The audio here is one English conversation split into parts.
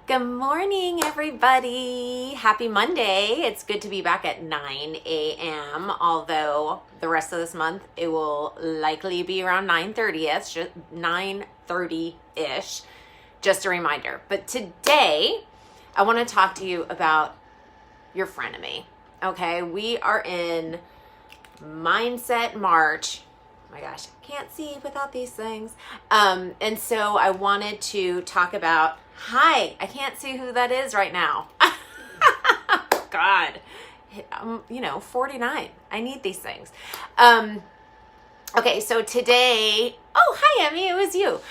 Good morning, everybody. Happy Monday. It's good to be back at 9 a.m. Although the rest of this month, it will likely be around 9:30ish, 9:30-ish. Just a reminder. But today, I want to talk to you about your frenemy. Okay, we are in Mindset March. Oh my gosh, I can't see without these things. And so I wanted to talk about, hi, I can't see who that is right now. God, 49. I need these things. Okay, so today, oh, hi, Emmy, it was you.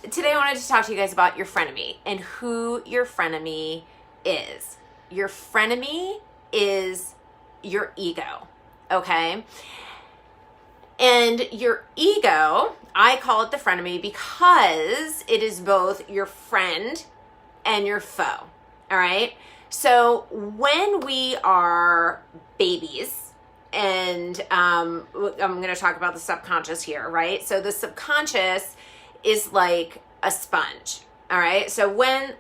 Today I wanted to talk to you guys about your frenemy and who your frenemy is. Your frenemy is your ego, okay? And your ego, I call it the frenemy because it is both your friend and your foe, all right? So when we are babies, and I'm going to talk about the subconscious here, right? So the subconscious is like a sponge, all right? So when...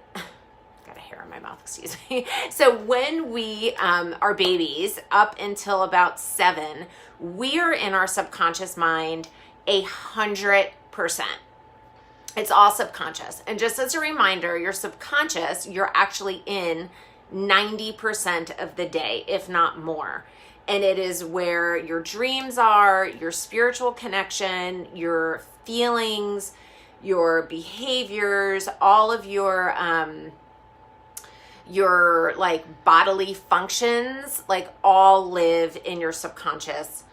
got a hair in my mouth, excuse me. So when we are babies, up until about 7, we are in our subconscious mind 100%. It's all subconscious. And just as a reminder, your subconscious, you're actually in 90% of the day, if not more. And it is where your dreams are, your spiritual connection, your feelings, your behaviors, all of your like bodily functions, like all live in your subconscious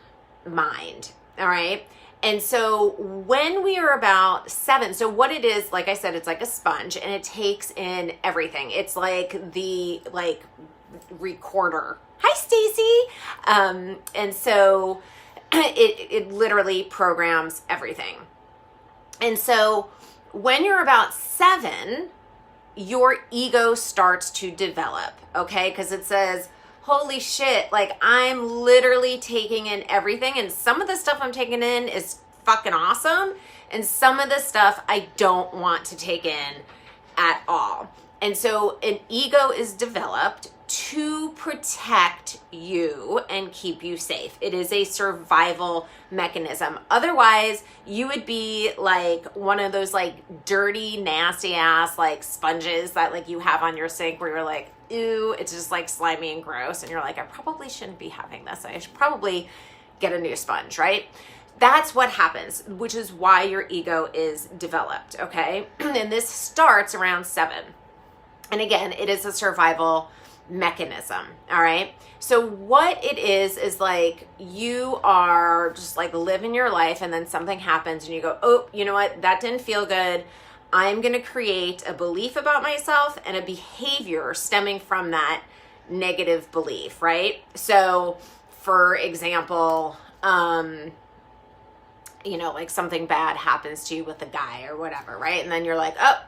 mind. All right. And so when we are about 7, so what it is, like I said, it's like a sponge and it takes in everything. It's like the recorder. Hi, Stacy. And so it literally programs everything. And so when you're about 7, your ego starts to develop, okay? Because it says, holy shit, like I'm literally taking in everything, and some of the stuff I'm taking in is fucking awesome, and some of the stuff I don't want to take in at all. And so an ego is developed to protect you and keep you safe. It is a survival mechanism. Otherwise, you would be like one of those like dirty, nasty ass like sponges that like you have on your sink where you're like, ew, it's just like slimy and gross. And you're like, I probably shouldn't be having this. I should probably get a new sponge, right? That's what happens, which is why your ego is developed, okay? And this starts around 7. And again, it is a survival mechanism, all right? So what it is like you are just like living your life and then something happens and you go, oh, you know what? That didn't feel good. I'm going to create a belief about myself and a behavior stemming from that negative belief, right? So for example, like something bad happens to you with a guy or whatever, right? And then you're like, oh,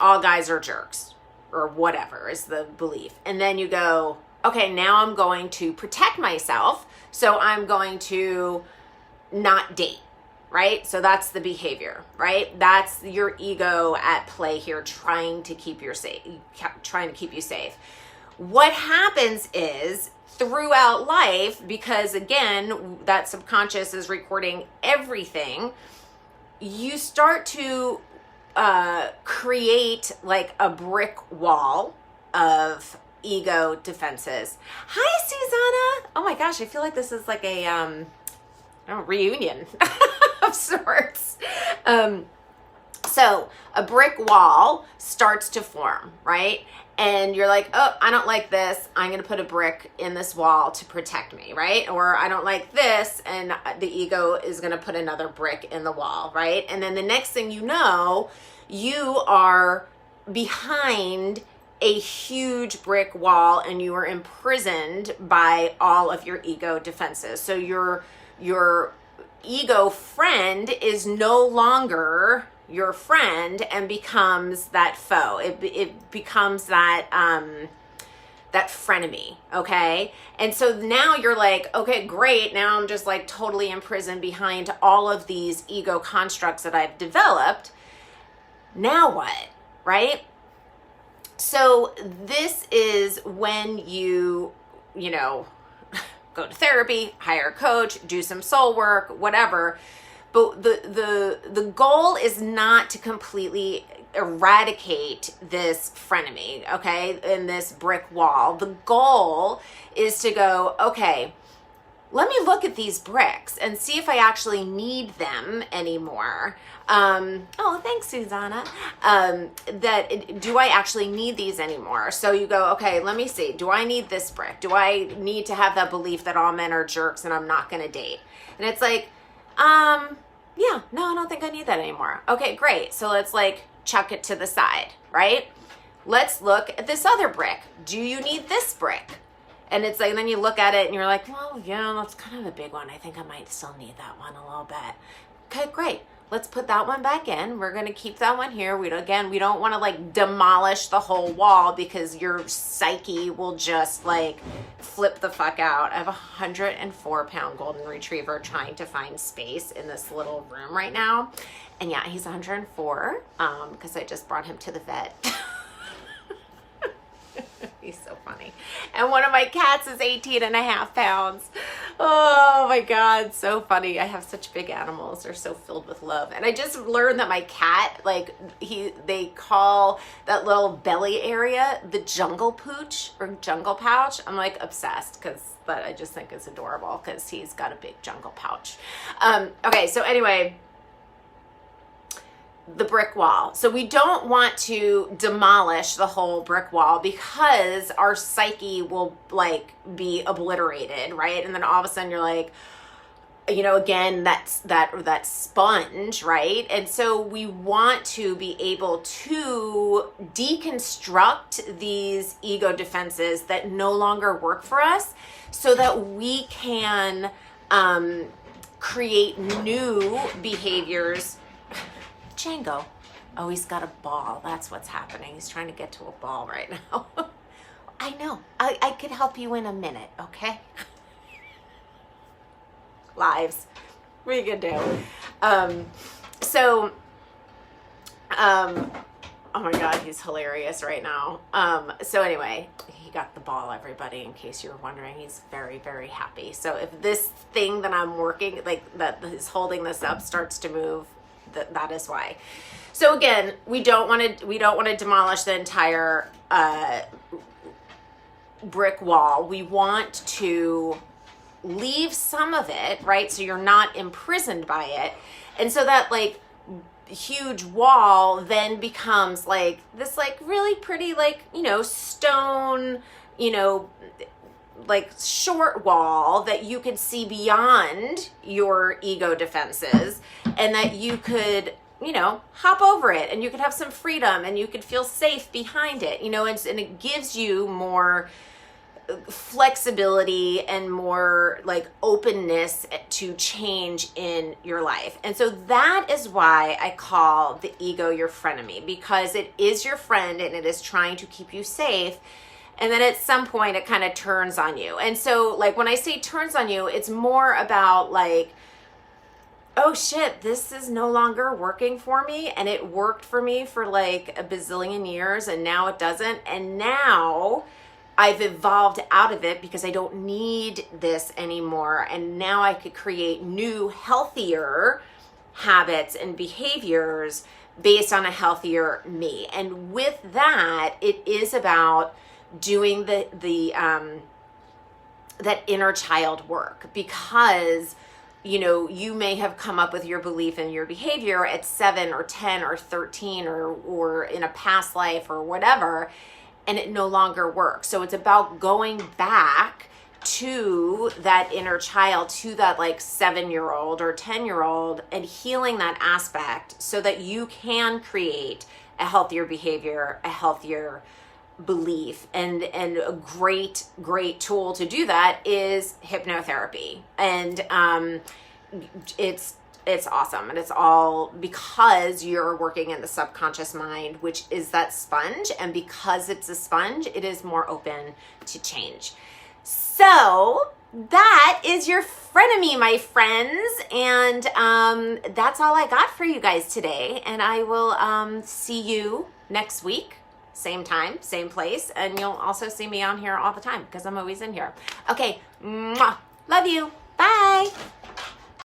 all guys are jerks or whatever is the belief. And then you go, okay, now I'm going to protect myself. So I'm going to not date, right? So that's the behavior, right? That's your ego at play here, trying to keep you safe. What happens is throughout life, because again, that subconscious is recording everything, you start to create like a brick wall of ego defenses. Hi, Susanna. Oh my gosh, I feel like this is like a reunion of sorts. So a brick wall starts to form, right? And you're like, oh, I don't like this. I'm going to put a brick in this wall to protect me, right? Or I don't like this, and the ego is going to put another brick in the wall, right? And then the next thing you know, you are behind a huge brick wall and you are imprisoned by all of your ego defenses. So your ego friend is no longer your friend and becomes that foe. It becomes that frenemy, okay? And so now you're like, okay, great. Now I'm just like totally imprisoned behind all of these ego constructs that I've developed. Now what? right? So this is when you know, go to therapy, hire a coach, do some soul work, whatever. But the goal is not to completely eradicate this frenemy, okay, in this brick wall. The goal is to go, okay, let me look at these bricks and see if I actually need them anymore. Oh, thanks, Susanna. Do I actually need these anymore? So you go, okay, let me see. Do I need this brick? Do I need to have that belief that all men are jerks and I'm not going to date? And it's like, yeah, no, I don't think I need that anymore. Okay, great. So let's like chuck it to the side, right? Let's look at this other brick. Do you need this brick? And it's like, and then you look at it and you're like, well, yeah, that's kind of a big one. I think I might still need that one a little bit. Okay, great. Let's put that one back in. We're going to keep that one here. We don't want to like demolish the whole wall because your psyche will just like flip the fuck out. I have a 104-pound golden retriever trying to find space in this little room right now. And yeah, he's 104 because I just brought him to the vet. He's so funny. And one of my cats is 18.5 pounds. Oh my God, so funny. I have such big animals. They're so filled with love. And I just learned that my cat, like they call that little belly area the jungle pooch or jungle pouch. I'm like obsessed because that I just think is adorable because he's got a big jungle pouch. Okay, so anyway, the brick wall. So we don't want to demolish the whole brick wall because our psyche will like be obliterated, right? And then all of a sudden you're like, you know, again, that sponge, right? And so we want to be able to deconstruct these ego defenses that no longer work for us so that we can create new behaviors. Django. Oh, he's got a ball. That's what's happening. He's trying to get to a ball right now. I know. I could help you in a minute, okay? Lives. What are you gonna do? Oh my God, he's hilarious right now. So anyway, he got the ball, everybody, in case you were wondering. He's very, very happy. So if this thing that I'm working, like that is holding this up, starts to move, that is why. So again, we don't want to demolish the entire brick wall. We want to leave some of it, right? So you're not imprisoned by it. And so that like huge wall then becomes like this like really pretty like, you know, stone, you know, like short wall that you could see beyond your ego defenses and that you could, you know, hop over it and you could have some freedom and you could feel safe behind it, you know, and it gives you more flexibility and more like openness to change in your life. And so that is why I call the ego your frenemy, because it is your friend and it is trying to keep you safe. And then at some point it kind of turns on you. And so like when I say turns on you, it's more about like, oh shit, this is no longer working for me. And it worked for me for like a bazillion years and now it doesn't. And now I've evolved out of it because I don't need this anymore. And now I could create new, healthier habits and behaviors based on a healthier me. And with that, it is about doing that inner child work, because you know, you may have come up with your belief and your behavior at 7 or 10 or 13 or in a past life or whatever, and it no longer works. So it's about going back to that inner child, to that like 7-year-old or 10-year-old, and healing that aspect so that you can create a healthier behavior, a healthier belief. And a great tool to do that is hypnotherapy. And it's awesome. And it's all because you're working in the subconscious mind, which is that sponge. And because it's a sponge, it is more open to change. So that is your frenemy, my friends. And that's all I got for you guys today. And I will see you next week. Same time, same place. And you'll also see me on here all the time because I'm always in here. Okay. Mwah. Love you. Bye.